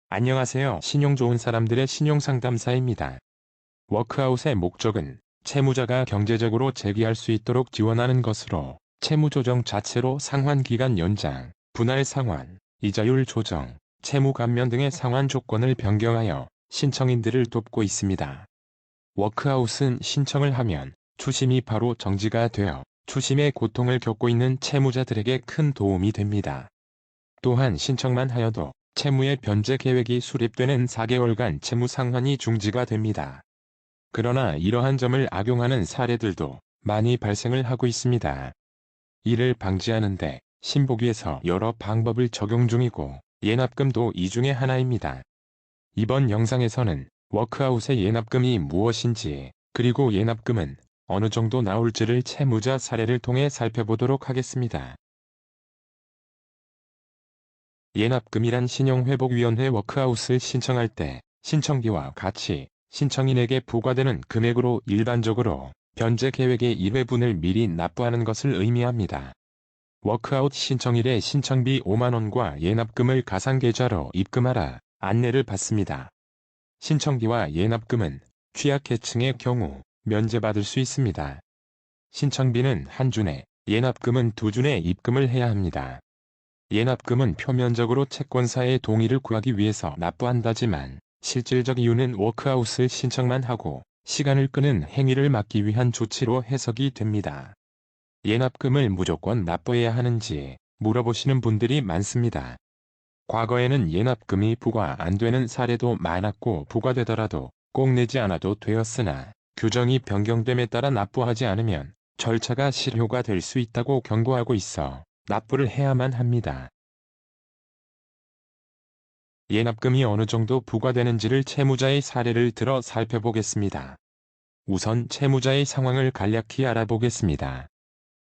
안녕하세요. 신용 좋은 사람들의 신용상담사입니다. 워크아웃의 목적은 채무자가 경제적으로 재기할 수 있도록 지원하는 것으로 채무조정 자체로 상환기간 연장, 분할 상환, 이자율 조정, 채무 감면 등의 상환 조건을 변경하여 신청인들을 돕고 있습니다. 워크아웃은 신청을 하면 추심이 바로 정지가 되어 추심의 고통을 겪고 있는 채무자들에게 큰 도움이 됩니다. 또한 신청만 하여도 채무의 변제 계획이 수립되는 4개월간 채무 상환이 중지가 됩니다. 그러나 이러한 점을 악용하는 사례들도 많이 발생을 하고 있습니다. 이를 방지하는데 신보기에서 여러 방법을 적용 중이고 예납금도 이 중에 하나입니다. 이번 영상에서는 워크아웃의 예납금이 무엇인지 그리고 예납금은 어느 정도 나올지를 채무자 사례를 통해 살펴보도록 하겠습니다. 예납금이란 신용회복위원회 워크아웃을 신청할 때 신청기와 같이 신청인에게 부과되는 금액으로 일반적으로 변제 계획의 1회분을 미리 납부하는 것을 의미합니다. 워크아웃 신청일에 신청비 5만원과 예납금을 가상계좌로 입금하라 안내를 받습니다. 신청비와 예납금은 취약계층의 경우 면제받을 수 있습니다. 신청비는 한 준에, 예납금은 두 준에 입금을 해야 합니다. 예납금은 표면적으로 채권사의 동의를 구하기 위해서 납부한다지만 실질적 이유는 워크아웃을 신청만 하고 시간을 끄는 행위를 막기 위한 조치로 해석이 됩니다. 예납금을 무조건 납부해야 하는지 물어보시는 분들이 많습니다. 과거에는 예납금이 부과 안 되는 사례도 많았고 부과되더라도 꼭 내지 않아도 되었으나 규정이 변경됨에 따라 납부하지 않으면 절차가 실효가 될 수 있다고 경고하고 있어 납부를 해야만 합니다. 예납금이 어느 정도 부과되는지를 채무자의 사례를 들어 살펴보겠습니다. 우선 채무자의 상황을 간략히 알아보겠습니다.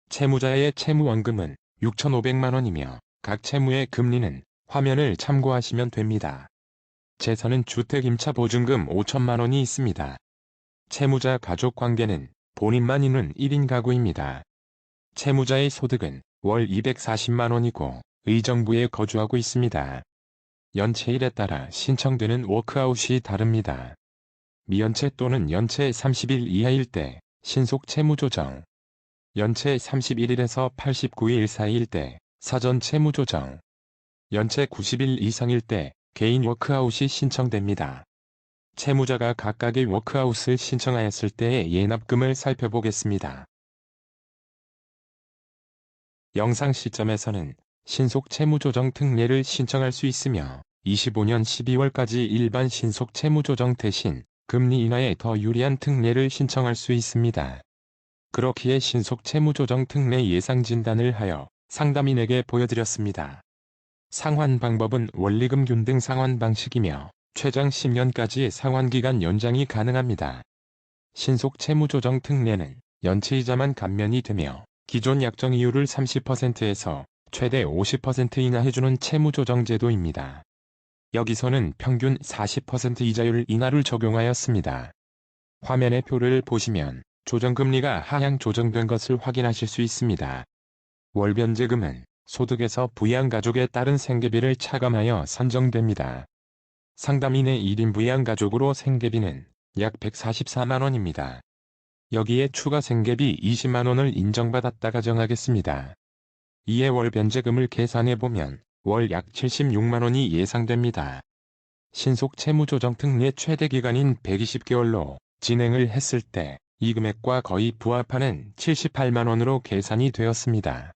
채무자의 채무원금은 6,500만 원이며 각 채무의 금리는 화면을 참고하시면 됩니다. 재산은 주택임차보증금 5천만 원이 있습니다. 채무자 가족관계는 본인만 있는 1인 가구입니다. 채무자의 소득은 월 240만 원이고 의정부에 거주하고 있습니다. 연체일에 따라 신청되는 워크아웃이 다릅니다. 미연체 또는 연체 30일 이하일 때 신속 채무조정, 연체 31일에서 89일 사이일 때 사전 채무조정, 연체 90일 이상일 때 개인 워크아웃이 신청됩니다. 채무자가 각각의 워크아웃을 신청하였을 때의 예납금을 살펴보겠습니다. 영상 시점에서는 신속 채무조정 특례를 신청할 수 있으며 25년 12월까지 일반 신속 채무조정 대신 금리 인하에 더 유리한 특례를 신청할 수 있습니다. 그렇기에 신속 채무조정 특례 예상 진단을 하여 상담인에게 보여드렸습니다. 상환 방법은 원리금 균등 상환 방식이며 최장 10년까지 상환기간 연장이 가능합니다. 신속 채무조정 특례는 연체이자만 감면이 되며 기존 약정 이율을 30%에서 최대 50% 인하해주는 채무조정 제도입니다. 여기서는 평균 40% 이자율 인하를 적용하였습니다. 화면의 표를 보시면 조정금리가 하향 조정된 것을 확인하실 수 있습니다. 월변제금은 소득에서 부양가족에 따른 생계비를 차감하여 산정됩니다. 상담인의 1인 부양가족으로 생계비는 약 144만 원입니다. 여기에 추가 생계비 20만 원을 인정받았다 가정하겠습니다. 이에 월 변제금을 계산해보면 월 약 76만 원이 예상됩니다. 신속 채무조정 특례 최대 기간인 120개월로 진행을 했을 때 이 금액과 거의 부합하는 78만 원으로 계산이 되었습니다.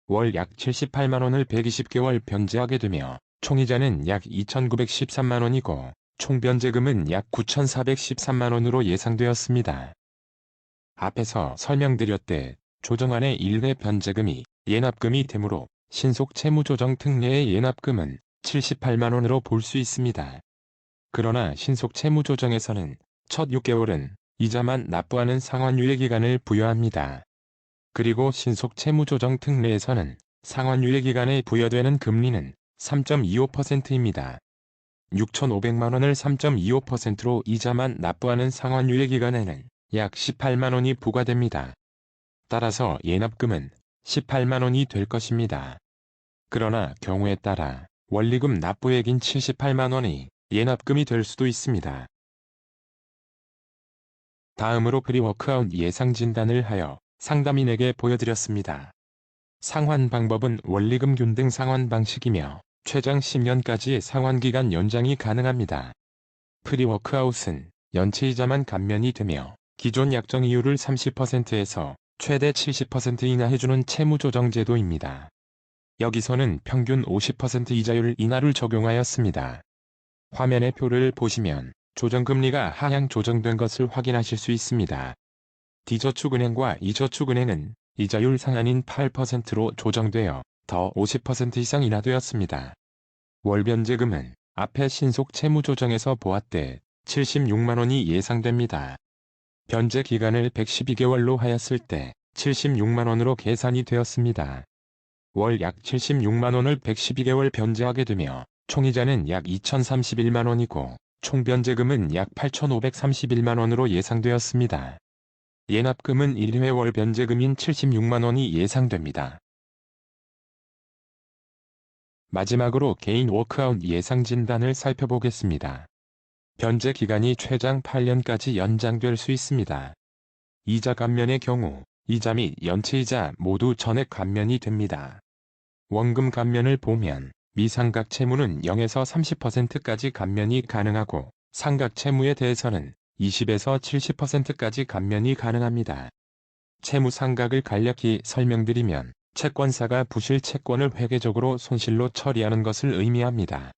월 약 78만 원을 120개월 변제하게 되며 총이자는 약 2,913만 원이고 총 변제금은 약 9,413만 원으로 예상되었습니다. 앞에서 설명드렸듯 조정안의 1회 변제금이 예납금이 되므로 신속 채무조정 특례의 예납금은 78만 원으로 볼 수 있습니다. 그러나 신속 채무조정에서는 첫 6개월은 이자만 납부하는 상환유예 기간을 부여합니다. 그리고 신속 채무조정 특례에서는 상환유예 기간에 부여되는 금리는 3.25%입니다. 6,500만 원을 3.25%로 이자만 납부하는 상환유예 기간에는 약 18만 원이 부과됩니다. 따라서 예납금은 18만 원이 될 것입니다. 그러나 경우에 따라 원리금 납부액인 78만원이 예납금이 될 수도 있습니다. 다음으로 프리워크아웃 예상 진단을 하여 상담인에게 보여드렸습니다. 상환 방법은 원리금 균등 상환 방식이며 최장 10년까지의 상환기간 연장이 가능합니다. 프리워크아웃은 연체이자만 감면이 되며 기존 약정 이율을 30%에서 최대 70% 인하해주는 채무조정 제도입니다. 여기서는 평균 50% 이자율 인하를 적용하였습니다. 화면의 표를 보시면 조정금리가 하향 조정된 것을 확인하실 수 있습니다. D저축은행과 E저축은행은 이자율 상한인 8%로 조정되어 더 50% 이상 인하되었습니다. 월변제금은 앞에 신속 채무조정에서 보았듯 76만원이 예상됩니다. 변제 기간을 112개월로 하였을 때 76만원으로 계산이 되었습니다. 월 약 76만원을 112개월 변제하게 되며 총이자는 약 2031만원이고 총변제금은 약 8531만원으로 예상되었습니다. 예납금은 1회 월 변제금인 76만원이 예상됩니다. 마지막으로 개인 워크아웃 예상 진단을 살펴보겠습니다. 변제 기간이 최장 8년까지 연장될 수 있습니다. 이자 감면의 경우 이자 및 연체이자 모두 전액 감면이 됩니다. 원금 감면을 보면 미상각 채무는 0에서 30%까지 감면이 가능하고 상각 채무에 대해서는 20에서 70%까지 감면이 가능합니다. 채무 상각을 간략히 설명드리면 채권사가 부실 채권을 회계적으로 손실로 처리하는 것을 의미합니다.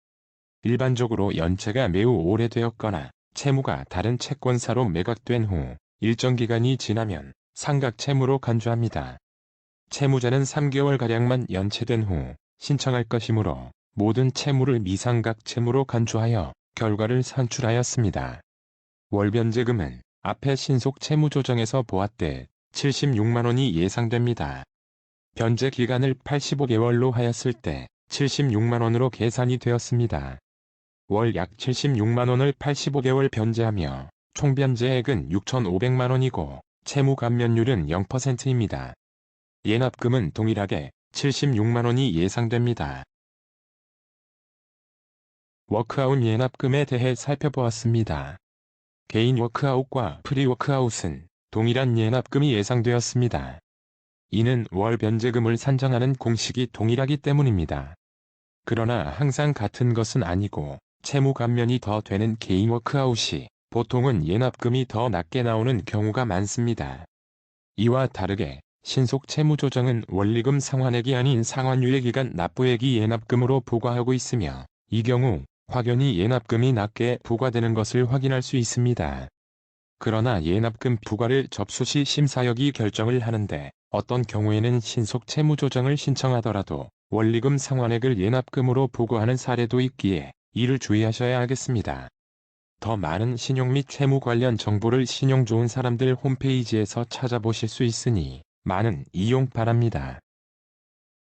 일반적으로 연체가 매우 오래되었거나 채무가 다른 채권사로 매각된 후 일정 기간이 지나면 상각 채무로 간주합니다. 채무자는 3개월가량만 연체된 후 신청할 것이므로 모든 채무를 미상각 채무로 간주하여 결과를 산출하였습니다. 월변제금은 앞에 신속 채무조정에서 보았듯 76만원이 예상됩니다. 변제 기간을 85개월로 하였을 때 76만원으로 계산이 되었습니다. 월 약 76만원을 85개월 변제하며 총변제액은 6,500만원이고 채무 감면율은 0%입니다. 예납금은 동일하게 76만원이 예상됩니다. 워크아웃 예납금에 대해 살펴보았습니다. 개인 워크아웃과 프리워크아웃은 동일한 예납금이 예상되었습니다. 이는 월 변제금을 산정하는 공식이 동일하기 때문입니다. 그러나 항상 같은 것은 아니고 채무 감면이 더 되는 개인 워크아웃이 보통은 예납금이 더 낮게 나오는 경우가 많습니다. 이와 다르게 신속 채무조정은 원리금 상환액이 아닌 상환유예 기간 납부액이 예납금으로 부과하고 있으며 이 경우 확연히 예납금이 낮게 부과되는 것을 확인할 수 있습니다. 그러나 예납금 부과를 접수 시 심사역이 결정을 하는데 어떤 경우에는 신속 채무조정을 신청하더라도 원리금 상환액을 예납금으로 부과하는 사례도 있기에 이를 주의하셔야 하겠습니다. 더 많은 신용 및 채무 관련 정보를 신용 좋은 사람들 홈페이지에서 찾아보실 수 있으니 많은 이용 바랍니다.